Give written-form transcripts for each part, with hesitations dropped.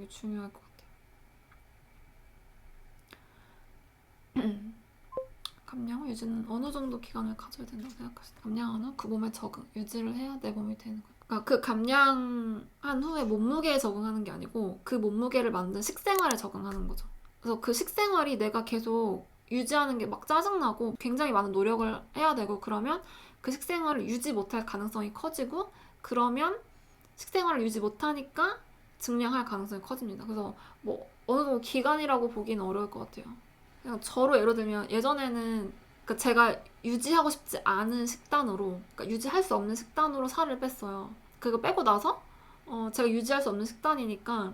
게 중요할 것 같아요. 감량 후 유지는 어느 정도 기간을 가져야 된다고 생각하시나요? 감량한 후 그 몸에 적응, 유지를 해야 내 몸이 되는 거예요. 그러니까 그 감량한 후에 몸무게에 적응하는 게 아니고 그 몸무게를 만든 식생활에 적응하는 거죠. 그래서 그 식생활이 내가 계속 유지하는 게 막 짜증나고 굉장히 많은 노력을 해야 되고 그러면 그 식생활을 유지 못할 가능성이 커지고 그러면 식생활을 유지 못하니까 증량할 가능성이 커집니다. 그래서 뭐 어느 정도 기간이라고 보기는 어려울 것 같아요. 그냥 저로 예를 들면 예전에는 그러니까 제가 유지하고 싶지 않은 식단으로 그러니까 유지할 수 없는 식단으로 살을 뺐어요. 그거 빼고 나서 제가 유지할 수 없는 식단이니까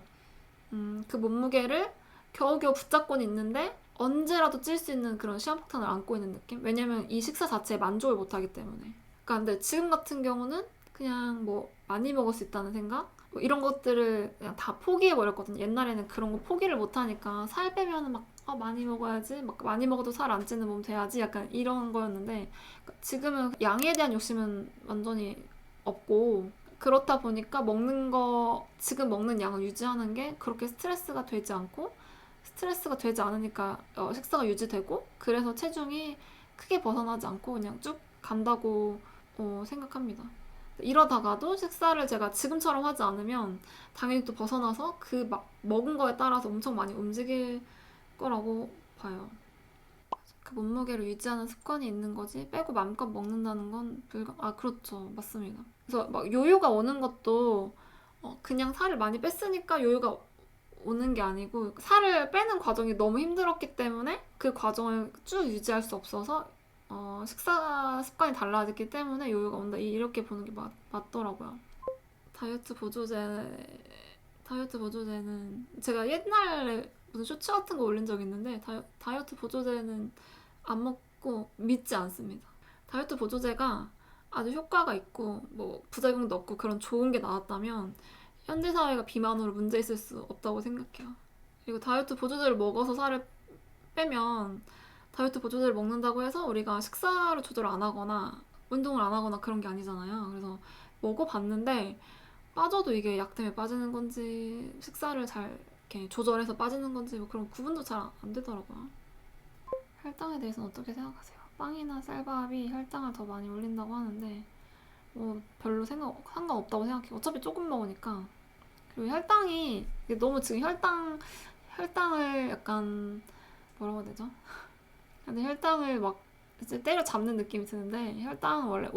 그 몸무게를 겨우겨우 붙잡고는 있는데 언제라도 찔 수 있는 그런 시한폭탄을 안고 있는 느낌? 왜냐면 이 식사 자체에 만족을 못하기 때문에. 그러니까 근데 지금 같은 경우는 그냥 뭐 많이 먹을 수 있다는 생각? 뭐 이런 것들을 그냥 다 포기해버렸거든요. 옛날에는 그런 거 포기를 못하니까 살 빼면은 막 많이 먹어야지, 막 많이 먹어도 살 안 찌는 몸 돼야지 약간 이런 거였는데 지금은 양에 대한 욕심은 완전히 없고 그렇다 보니까 먹는 거, 지금 먹는 양을 유지하는 게 그렇게 스트레스가 되지 않고, 스트레스가 되지 않으니까 식사가 유지되고, 그래서 체중이 크게 벗어나지 않고 그냥 쭉 간다고 생각합니다. 이러다가도 식사를 제가 지금처럼 하지 않으면 당연히 또 벗어나서 그 막 먹은 거에 따라서 엄청 많이 움직일 거라고 봐요. 그 몸무게를 유지하는 습관이 있는 거지 빼고 마음껏 먹는다는 건 그렇죠. 맞습니다. 그래서 막 요요가 오는 것도 그냥 살을 많이 뺐으니까 요요가 오는 게 아니고 살을 빼는 과정이 너무 힘들었기 때문에 그 과정을 쭉 유지할 수 없어서 식사 습관이 달라졌기 때문에 요요가 온다 이렇게 보는 게 맞더라고요. 다이어트 보조제 다이어트 보조제는 제가 옛날에 무슨 쇼츠 같은 거 올린 적 있는데 다이어트 보조제는 안 먹고 믿지 않습니다. 다이어트 보조제가 아주 효과가 있고 뭐 부작용도 없고 그런 좋은 게 나왔다면 현대 사회가 비만으로 문제 있을 수 없다고 생각해요. 그리고 다이어트 보조제를 먹어서 살을 빼면 다이어트 보조제를 먹는다고 해서 우리가 식사를 조절 안 하거나 운동을 안 하거나 그런 게 아니잖아요. 그래서 먹어봤는데 빠져도 이게 약 때문에 빠지는 건지 식사를 잘 이렇게 조절해서 빠지는 건지 뭐 그런 구분도 잘 안 되더라고요. 혈당에 대해서는 어떻게 생각하세요? 빵이나 쌀밥이 혈당을 더 많이 올린다고 하는데 뭐 별로 상관없다고 생각해요. 어차피 조금 먹으니까. 그리고 혈당이 너무 지금 혈당을 약간 뭐라고 해야 되죠? 근데 혈당을 막 이제 때려잡는 느낌이 드는데 혈당은 원래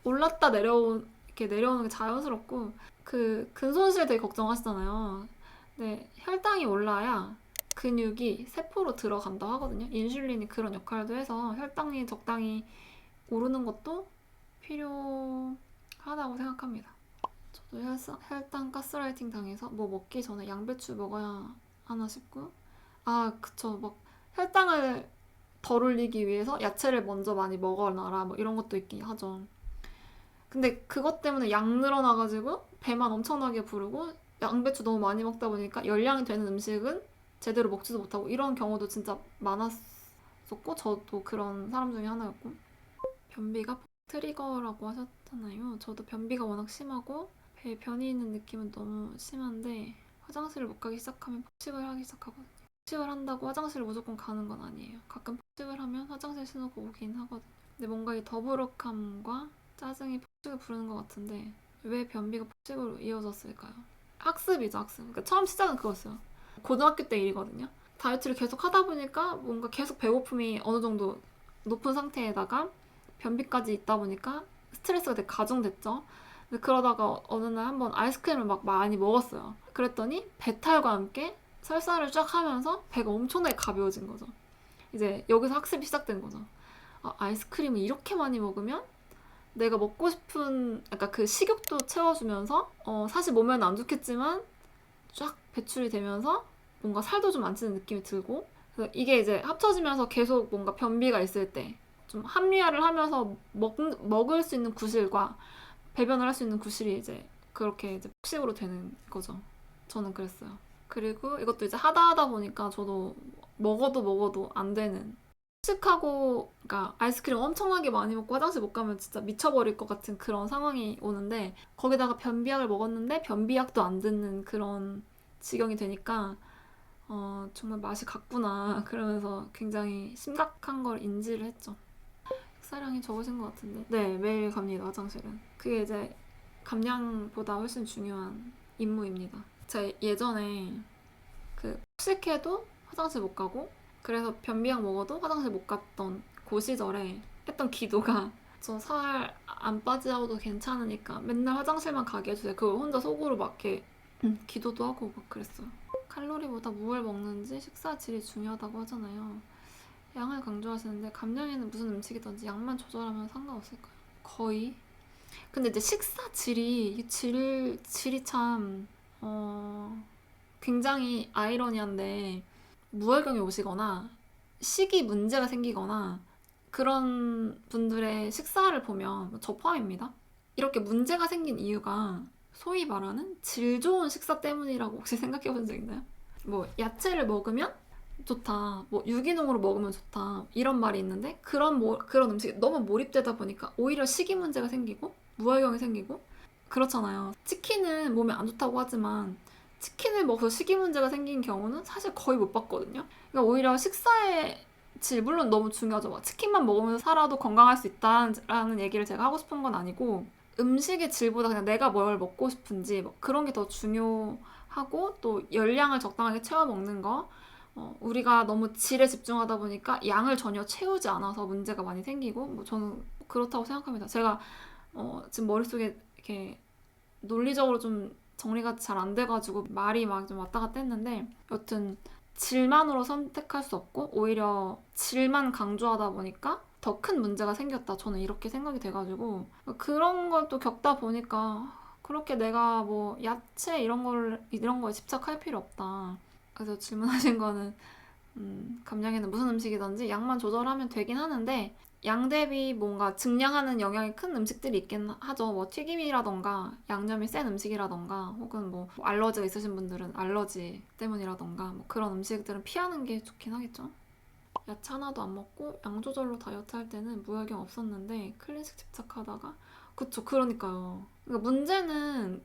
올랐다 이렇게 내려오는 게 자연스럽고 그 근손실 되게 걱정하시잖아요. 근데 혈당이 올라야 근육이 세포로 들어간다 하거든요. 인슐린이 그런 역할도 해서 혈당이 적당히 오르는 것도 필요하다고 생각합니다. 저도 혈당 가스라이팅 당해서 뭐 먹기 전에 양배추 먹어야 하나 싶고 그쵸. 막 혈당을 덜 올리기 위해서 야채를 먼저 많이 먹어놔라 뭐 이런 것도 있긴 하죠. 근데 그것 때문에 양 늘어나가지고 배만 엄청나게 부르고 양배추 너무 많이 먹다 보니까 열량이 되는 음식은 제대로 먹지도 못하고 이런 경우도 진짜 많았었고 저도 그런 사람 중에 하나였고 변비가 트리거라고 하셨잖아요. 저도 변비가 워낙 심하고 배에 변이 있는 느낌은 너무 심한데 화장실을 못 가기 시작하면 폭식을 하기 시작하거든요. 폭식을 한다고 화장실을 무조건 가는 건 아니에요. 가끔 폭식을 하면 화장실 신호가 오긴 하거든요. 근데 뭔가 이 더부룩함과 짜증이 폭식을 부르는 것 같은데 왜 변비가 폭식으로 이어졌을까요? 학습이죠, 학습. 그러니까 처음 시작은 그거였어요. 고등학교 때 일이거든요. 다이어트를 계속 하다 보니까 뭔가 계속 배고픔이 어느 정도 높은 상태에다가 변비까지 있다 보니까 스트레스가 되게 가중됐죠. 근데 그러다가 어느 날 한번 아이스크림을 막 많이 먹었어요. 그랬더니 배탈과 함께 설사를 쫙 하면서 배가 엄청나게 가벼워진 거죠. 이제 여기서 학습이 시작된 거죠. 아이스크림을 이렇게 많이 먹으면 내가 먹고 싶은 약간 그 식욕도 채워주면서 사실 몸에는 안 좋겠지만 쫙 배출이 되면서 뭔가 살도 좀 안 찌는 느낌이 들고 그래서 이게 이제 합쳐지면서 계속 뭔가 변비가 있을 때 좀 합리화를 하면서 먹을 수 있는 구실과 배변을 할 수 있는 구실이 이제 그렇게 이제 폭식으로 되는 거죠. 저는 그랬어요. 그리고 이것도 이제 하다 보니까 저도 먹어도 안 되는 폭식하고 그러니까 아이스크림 엄청나게 많이 먹고 화장실 못 가면 진짜 미쳐버릴 것 같은 그런 상황이 오는데 거기다가 변비약을 먹었는데 변비약도 안 듣는 그런 지경이 되니까 정말 맛이 같구나 그러면서 굉장히 심각한 걸 인지를 했죠. 식사량이 적으신 것 같은데 네, 매일 갑니다 화장실은. 그게 이제 감량보다 훨씬 중요한 임무입니다. 제가 예전에 그 폭식해도 화장실 못 가고 그래서 변비약 먹어도 화장실 못 갔던 그 시절에 했던 기도가 저 살 안 빠지셔도 괜찮으니까 맨날 화장실만 가게 해주세요. 그걸 혼자 속으로 막 이렇게 기도도 하고 막 그랬어요. 칼로리보다 무엇을 먹는지 식사 질이 중요하다고 하잖아요. 양을 강조하시는데 감량에는 무슨 음식이든지 양만 조절하면 상관없을까요? 거의. 근데 이제 식사 질이 참 굉장히 아이러니한데 무월경이 오시거나 식이 문제가 생기거나 그런 분들의 식사를 보면 저 포함입니다. 이렇게 문제가 생긴 이유가 소위 말하는 질 좋은 식사 때문이라고 혹시 생각해 본 적 있나요? 뭐 야채를 먹으면 좋다, 뭐 유기농으로 먹으면 좋다 이런 말이 있는데 그런 음식에 너무 몰입되다 보니까 오히려 식이 문제가 생기고 무활경이 생기고 그렇잖아요. 치킨은 몸에 안 좋다고 하지만 치킨을 먹어서 식이 문제가 생긴 경우는 사실 거의 못 봤거든요. 그러니까 오히려 식사의 질 물론 너무 중요하죠. 막 치킨만 먹으면서 살아도 건강할 수 있다라는 얘기를 제가 하고 싶은 건 아니고 음식의 질보다 그냥 내가 뭘 먹고 싶은지 뭐 그런 게 더 중요하고 또 열량을 적당하게 채워 먹는 거 우리가 너무 질에 집중하다 보니까 양을 전혀 채우지 않아서 문제가 많이 생기고 뭐 저는 그렇다고 생각합니다. 제가 지금 머릿속에 이렇게 논리적으로 좀 정리가 잘 안 돼가지고 말이 막 좀 왔다 갔다 했는데 여튼 질만으로 선택할 수 없고 오히려 질만 강조하다 보니까 더 큰 문제가 생겼다. 저는 이렇게 생각이 돼가지고 그런 걸 또 겪다 보니까 그렇게 내가 뭐 야채 이런 거에 집착할 필요 없다. 그래서 질문하신 거는 감량에는 무슨 음식이든지 양만 조절하면 되긴 하는데 양 대비 뭔가 증량하는 영향이 큰 음식들이 있긴 하죠. 뭐 튀김이라던가 양념이 센 음식이라던가 혹은 뭐 알러지가 있으신 분들은 알러지 때문이라던가 뭐 그런 음식들은 피하는 게 좋긴 하겠죠. 야채 하나도 안 먹고 양 조절로 다이어트 할 때는 무혈경 없었는데 클래식 집착하다가 그쵸, 그러니까요. 그러니까 문제는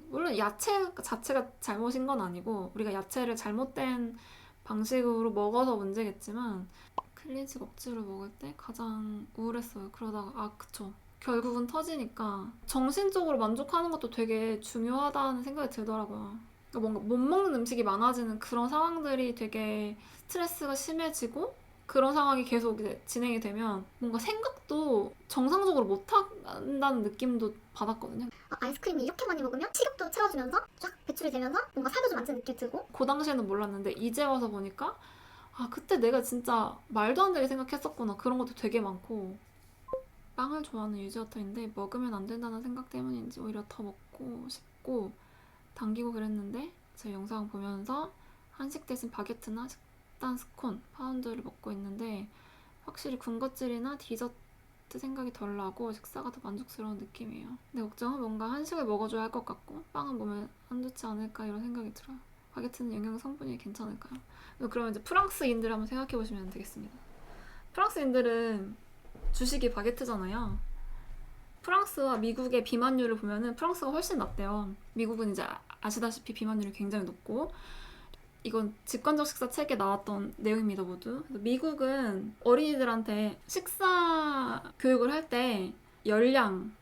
물론 야채 자체가 잘못인 건 아니고 우리가 야채를 잘못된 방식으로 먹어서 문제겠지만 클린식 억지로 먹을 때 가장 우울했어요. 그러다가 그쵸, 결국은 터지니까 정신적으로 만족하는 것도 되게 중요하다는 생각이 들더라고요. 그러니까 뭔가 못 먹는 음식이 많아지는 그런 상황들이 되게 스트레스가 심해지고 그런 상황이 계속 이제 진행이 되면 뭔가 생각도 정상적으로 못 한다는 느낌도 받았거든요. 아이스크림이 이렇게 많이 먹으면 식욕도 채워주면서 쫙 배출이 되면서 뭔가 살도 좀 안 찌는 느낌이 들고 그 당시에는 몰랐는데 이제 와서 보니까 그때 내가 진짜 말도 안 되게 생각했었구나. 그런 것도 되게 많고 빵을 좋아하는 유지어터인데 먹으면 안 된다는 생각 때문인지 오히려 더 먹고 싶고 당기고 그랬는데 제 영상 보면서 한식 대신 바게트나 식단 스콘, 파운드를 먹고 있는데 확실히 군것질이나 디저트 생각이 덜 나고 식사가 더 만족스러운 느낌이에요. 내 걱정은 뭔가 한식을 먹어줘야 할 것 같고 빵은 몸에 안 좋지 않을까 이런 생각이 들어요. 바게트는 영양 성분이 괜찮을까요? 그러면 이제 프랑스인들 한번 생각해 보시면 되겠습니다. 프랑스인들은 주식이 바게트잖아요. 프랑스와 미국의 비만율을 보면은 프랑스가 훨씬 낮대요. 미국은 이제 아시다시피 비만율이 굉장히 높고 이건 직관적 식사 책에 나왔던 내용입니다, 모두. 미국은 어린이들한테 식사 교육을 할 때 열량,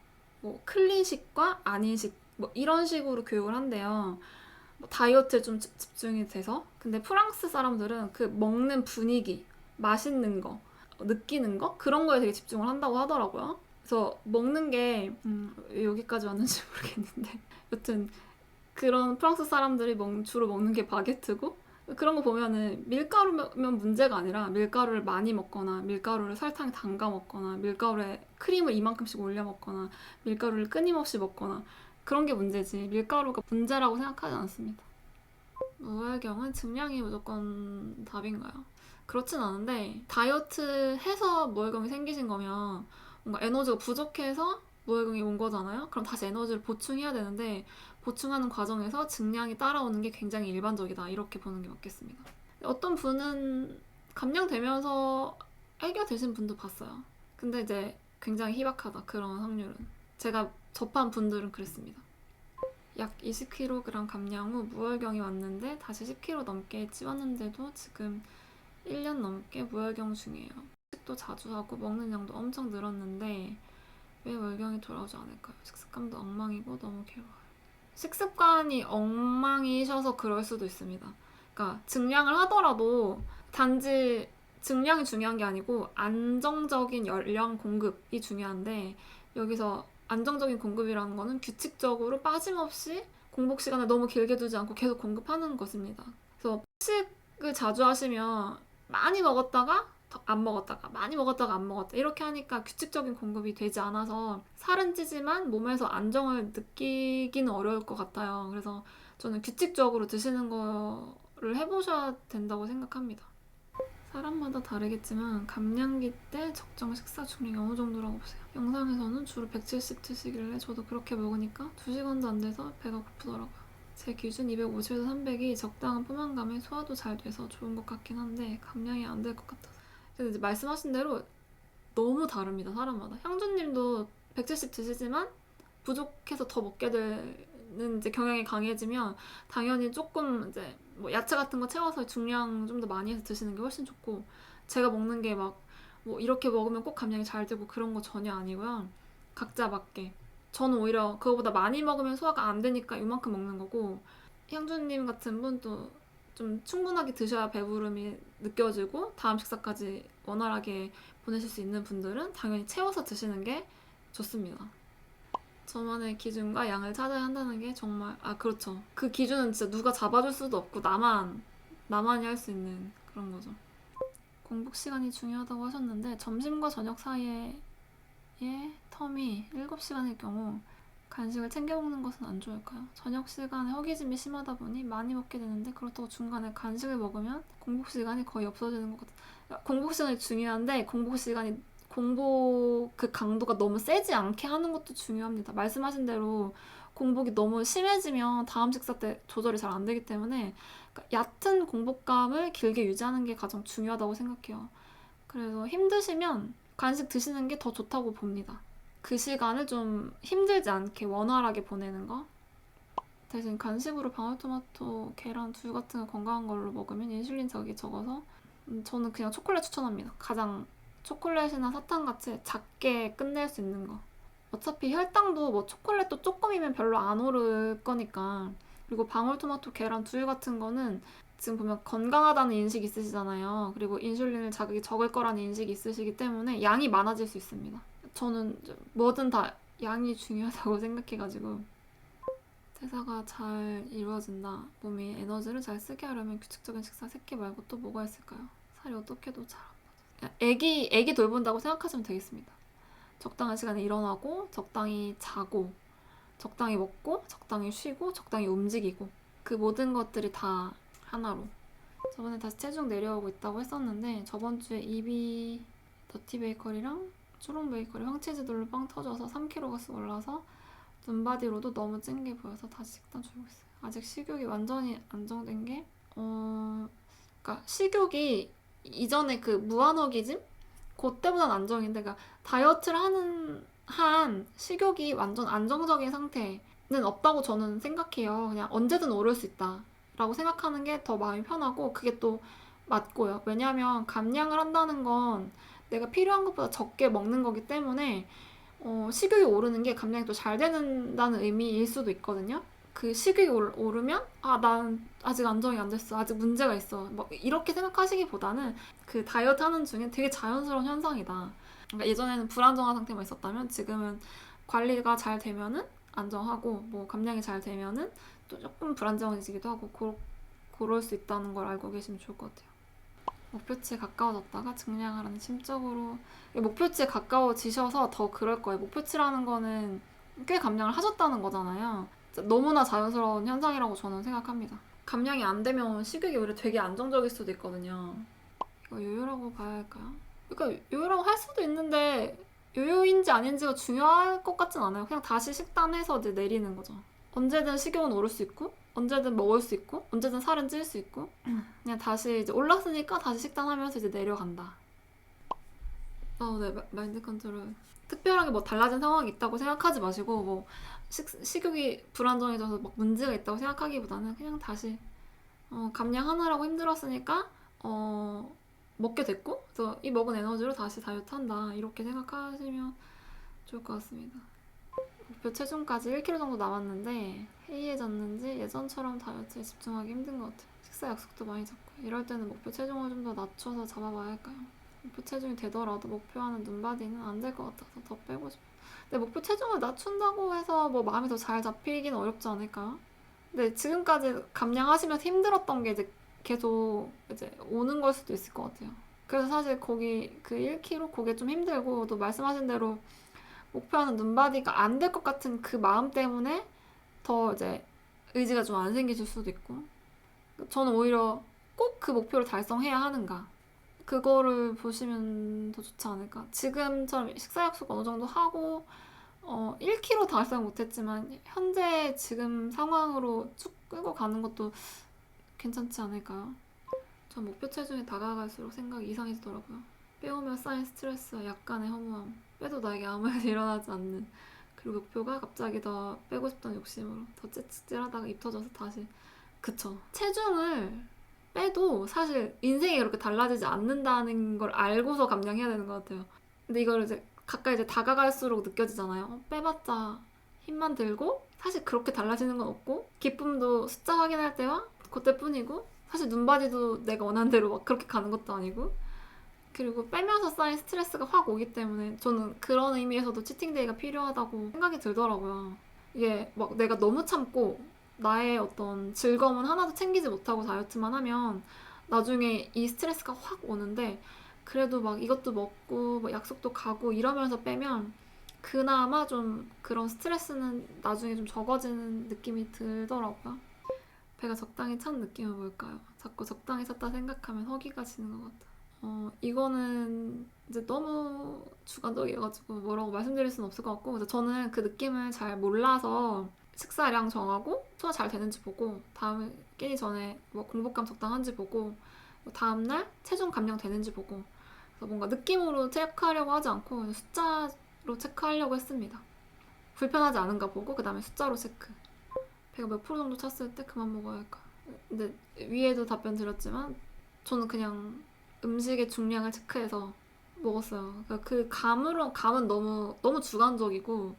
뭐 클린식과 아닌식 뭐 이런 식으로 교육을 한대요. 뭐 다이어트에 좀 집중이 돼서. 근데 프랑스 사람들은 그 먹는 분위기, 맛있는 거, 느끼는 거 그런 거에 되게 집중을 한다고 하더라고요. 그래서 먹는 게 여기까지 왔는지 모르겠는데 여튼 그런 프랑스 사람들이 주로 먹는 게 바게트고 그런 거 보면은 밀가루면 문제가 아니라 밀가루를 많이 먹거나 밀가루를 설탕에 담가 먹거나 밀가루에 크림을 이만큼씩 올려 먹거나 밀가루를 끊임없이 먹거나 그런 게 문제지 밀가루가 문제라고 생각하지 않습니다. 무활경은 증량이 무조건 답인가요? 그렇진 않은데 다이어트 해서 무활경이 생기신 거면 뭔가 에너지가 부족해서 무활경이 온 거잖아요. 그럼 다시 에너지를 보충해야 되는데 보충하는 과정에서 증량이 따라오는 게 굉장히 일반적이다. 이렇게 보는 게 맞겠습니다. 어떤 분은 감량되면서 해결되신 분도 봤어요. 근데 이제 굉장히 희박하다. 그런 확률은. 제가 접한 분들은 그랬습니다. 약 20kg 감량 후 무혈경이 왔는데 다시 10kg 넘게 찌웠는데도 지금 1년 넘게 무혈경 중이에요. 식도 자주 하고 먹는 양도 엄청 늘었는데 왜 월경이 돌아오지 않을까요? 식습관도 엉망이고 너무 괴로워요. 식습관이 엉망이셔서 그럴 수도 있습니다. 그러니까 증량을 하더라도 단지 증량이 중요한 게 아니고 안정적인 열량 공급이 중요한데 여기서 안정적인 공급이라는 거는 규칙적으로 빠짐없이 공복 시간을 너무 길게 두지 않고 계속 공급하는 것입니다. 그래서 폭식을 자주 하시면 많이 먹었다가 안 먹었다가 많이 먹었다가 안 먹었다 이렇게 하니까 규칙적인 공급이 되지 않아서 살은 찌지만 몸에서 안정을 느끼기는 어려울 것 같아요. 그래서 저는 규칙적으로 드시는 거를 해보셔야 된다고 생각합니다. 사람마다 다르겠지만 감량기 때 적정 식사 중량이 어느 정도라고 보세요? 영상에서는 주로 170 드시길래 저도 그렇게 먹으니까 2시간도 안 돼서 배가 고프더라고요. 제 기준 250에서 300이 적당한 포만감에 소화도 잘 돼서 좋은 것 같긴 한데 감량이 안 될 것 같아서. 근데 이제 말씀하신 대로 너무 다릅니다, 사람마다. 향주님도 170 드시지만 부족해서 더 먹게 되는 이제 경향이 강해지면 당연히 조금 이제 뭐 야채 같은 거 채워서 중량 좀 더 많이 해서 드시는 게 훨씬 좋고, 제가 먹는 게 막 뭐 이렇게 먹으면 꼭 감량이 잘 되고 그런 거 전혀 아니고요. 각자 맞게. 저는 오히려 그거보다 많이 먹으면 소화가 안 되니까 이만큼 먹는 거고, 향주님 같은 분도 좀 충분하게 드셔야 배부름이 느껴지고 다음 식사까지 원활하게 보내실 수 있는 분들은 당연히 채워서 드시는 게 좋습니다. 저만의 기준과 양을 찾아야 한다는 게 정말 그렇죠. 그 기준은 진짜 누가 잡아줄 수도 없고 나만이 할 수 있는 그런 거죠. 공복 시간이 중요하다고 하셨는데 점심과 저녁 사이에 텀이 7시간일 경우 간식을 챙겨 먹는 것은 안 좋을까요? 저녁 시간에 허기짐이 심하다 보니 많이 먹게 되는데 그렇다고 중간에 간식을 먹으면 공복 시간이 거의 없어지는 것 같아요. 공복 시간이 중요한데 공복 그 강도가 너무 세지 않게 하는 것도 중요합니다. 말씀하신 대로 공복이 너무 심해지면 다음 식사 때 조절이 잘 안 되기 때문에 얕은 공복감을 길게 유지하는 게 가장 중요하다고 생각해요. 그래서 힘드시면 간식 드시는 게 더 좋다고 봅니다. 그 시간을 좀 힘들지 않게 원활하게 보내는 거. 대신 간식으로 방울토마토, 계란, 두유 같은 거 건강한 걸로 먹으면 인슐린 자극이 적어서 저는 그냥 초콜릿 추천합니다. 가장 초콜릿이나 사탕같이 작게 끝낼 수 있는 거. 어차피 혈당도 뭐 초콜릿도 조금이면 별로 안 오를 거니까. 그리고 방울토마토, 계란, 두유 같은 거는 지금 보면 건강하다는 인식이 있으시잖아요. 그리고 인슐린 자극이 적을 거라는 인식이 있으시기 때문에 양이 많아질 수 있습니다. 저는 뭐든 다 양이 중요하다고 생각해가지고. 대사가 잘 이루어진다. 몸이 에너지를 잘 쓰게 하려면 규칙적인 식사 3끼 말고 또 뭐가 있을까요? 살이 어떻게도 잘 안 빠져. 애기 돌본다고 생각하시면 되겠습니다. 적당한 시간에 일어나고, 적당히 자고, 적당히 먹고, 적당히 쉬고, 적당히 움직이고, 그 모든 것들이 다 하나로. 저번에 다시 체중 내려오고 있다고 했었는데 저번 주에 입이 더티 베이커리랑 초록 베이커리 황치즈들로 빵 터져서 3kg가 쓱 올라서 눈바디로도 너무 찐게 보여서 다시 식단 줄이고 있어요. 아직 식욕이 완전히 안정된 게 그러니까 식욕이 이전에 그 무한허기짐? 그때보단 안정인데, 그러니까 다이어트를 하는 한 식욕이 완전 안정적인 상태는 없다고 저는 생각해요. 그냥 언제든 오를 수 있다라고 생각하는 게 더 마음이 편하고 그게 또 맞고요. 왜냐하면 감량을 한다는 건 내가 필요한 것보다 적게 먹는 거기 때문에 식욕이 오르는 게 감량이 또 잘 되는다는 의미일 수도 있거든요. 그 식욕이 오르면 난 아직 안정이 안 됐어, 아직 문제가 있어, 뭐 이렇게 생각하시기보다는 그 다이어트 하는 중에 되게 자연스러운 현상이다. 그러니까 예전에는 불안정한 상태만 있었다면 지금은 관리가 잘 되면은 안정하고 뭐 감량이 잘 되면은 또 조금 불안정해지기도 하고 그럴 수 있다는 걸 알고 계시면 좋을 것 같아요. 목표치에 가까워졌다가 증량을 하는 심적으로 목표치에 가까워지셔서 더 그럴 거예요. 목표치라는 거는 꽤 감량을 하셨다는 거잖아요. 너무나 자연스러운 현상이라고 저는 생각합니다. 감량이 안 되면 식욕이 오히려 되게 안정적일 수도 있거든요. 이거 요요라고 봐야 할까요? 그러니까 요요라고 할 수도 있는데 요요인지 아닌지가 중요할 것 같진 않아요. 그냥 다시 식단해서 이제 내리는 거죠. 언제든 식욕은 오를 수 있고 언제든 먹을 수 있고 언제든 살은 찔 수 있고 그냥 다시 이제 올랐으니까 다시 식단하면서 이제 내려간다. 네, 마인드 컨트롤. 특별하게 뭐 달라진 상황이 있다고 생각하지 마시고 뭐 식욕이 불안정해져서 막 문제가 있다고 생각하기보다는 그냥 다시 감량하느라고 힘들었으니까 먹게 됐고, 그래서 이 먹은 에너지로 다시 다이어트 한다, 이렇게 생각하시면 좋을 것 같습니다. 목표 체중까지 1kg 정도 남았는데 해이해졌는지 예전처럼 다이어트에 집중하기 힘든 것 같아요. 식사 약속도 많이 잡고. 이럴 때는 목표 체중을 좀 더 낮춰서 잡아봐야 할까요? 목표 체중이 되더라도 목표하는 눈바디는 안 될 것 같아서 더 빼고 싶어요. 근데 목표 체중을 낮춘다고 해서 뭐 마음이 더 잘 잡히기는 어렵지 않을까요? 근데 지금까지 감량하시면서 힘들었던 게 이제 계속 이제 오는 걸 수도 있을 것 같아요. 그래서 사실 거기 그 1kg 그게 좀 힘들고, 또 말씀하신 대로 목표하는 눈바디가 안 될 것 같은 그 마음 때문에 더 이제 의지가 좀 안 생기실 수도 있고, 저는 오히려 꼭 그 목표를 달성해야 하는가, 그거를 보시면 더 좋지 않을까. 지금처럼 식사 약속 어느 정도 하고 1kg 달성 못했지만 현재 지금 상황으로 쭉 끌고 가는 것도 괜찮지 않을까요? 전 목표 체중에 다가갈수록 생각이 이상해지더라고요. 빼오며 쌓인 스트레스와 약간의 허무함, 빼도 나에게 아무 일도 일어나지 않는, 그리고 목표가 갑자기 더 빼고 싶다는 욕심으로 더 찌릿찌릿하다가 입 터져서 다시. 그쵸. 체중을 빼도 사실 인생이 그렇게 달라지지 않는다는 걸 알고서 감량해야 되는 것 같아요. 근데 이걸 이제 가까이 이제 다가갈수록 느껴지잖아요. 빼봤자 힘만 들고 사실 그렇게 달라지는 건 없고, 기쁨도 숫자 확인할 때와 그때뿐이고, 사실 눈바디도 내가 원하는 대로 막 그렇게 가는 것도 아니고, 그리고 빼면서 쌓인 스트레스가 확 오기 때문에 저는 그런 의미에서도 치팅데이가 필요하다고 생각이 들더라고요. 이게 막 내가 너무 참고 나의 어떤 즐거움은 하나도 챙기지 못하고 다이어트만 하면 나중에 이 스트레스가 확 오는데, 그래도 막 이것도 먹고 막 약속도 가고 이러면서 빼면 그나마 좀 그런 스트레스는 나중에 좀 적어지는 느낌이 들더라고요. 배가 적당히 찬 느낌은 뭘까요? 자꾸 적당히 찼다 생각하면 허기가 지는 것 같아요. 이거는 이제 너무 주관적이어가지고 뭐라고 말씀드릴 수는 없을 것 같고, 그래서 저는 그 느낌을 잘 몰라서 식사량 정하고 소화 잘 되는지 보고, 다음에 끼니 전에 뭐 공복감 적당한지 보고, 뭐 다음날 체중 감량 되는지 보고, 그래서 뭔가 느낌으로 체크하려고 하지 않고 그냥 숫자로 체크하려고 했습니다. 불편하지 않은가 보고 그 다음에 숫자로 체크. 배가 몇 프로 정도 찼을 때 그만 먹어야 할까. 근데 위에도 답변 드렸지만 저는 그냥 음식의 중량을 체크해서 먹었어요. 그러니까 그 감은 너무 주관적이고,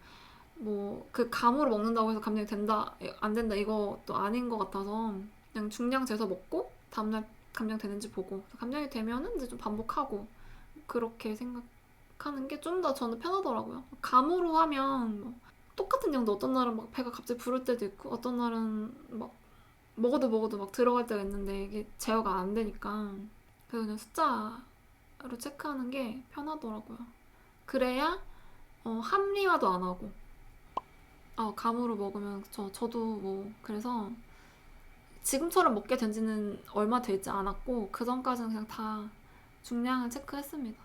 뭐 그 감으로 먹는다고 해서 감량이 된다 안 된다 이것도 아닌 것 같아서 그냥 중량 재서 먹고 다음날 감량 되는지 보고, 감량이 되면은 이제 좀 반복하고, 그렇게 생각하는 게 좀 더 저는 편하더라고요. 감으로 하면 뭐 똑같은 양도 어떤 날은 막 배가 갑자기 부를 때도 있고, 어떤 날은 막 먹어도 막 들어갈 때가 있는데 이게 제어가 안 되니까, 그래서 그냥 숫자로 체크하는 게 편하더라고요. 그래야 합리화도 안 하고. 감으로 먹으면 저도 뭐 그래서 지금처럼 먹게 된 지는 얼마 되지 않았고, 그 전까지는 그냥 다 중량을 체크했습니다.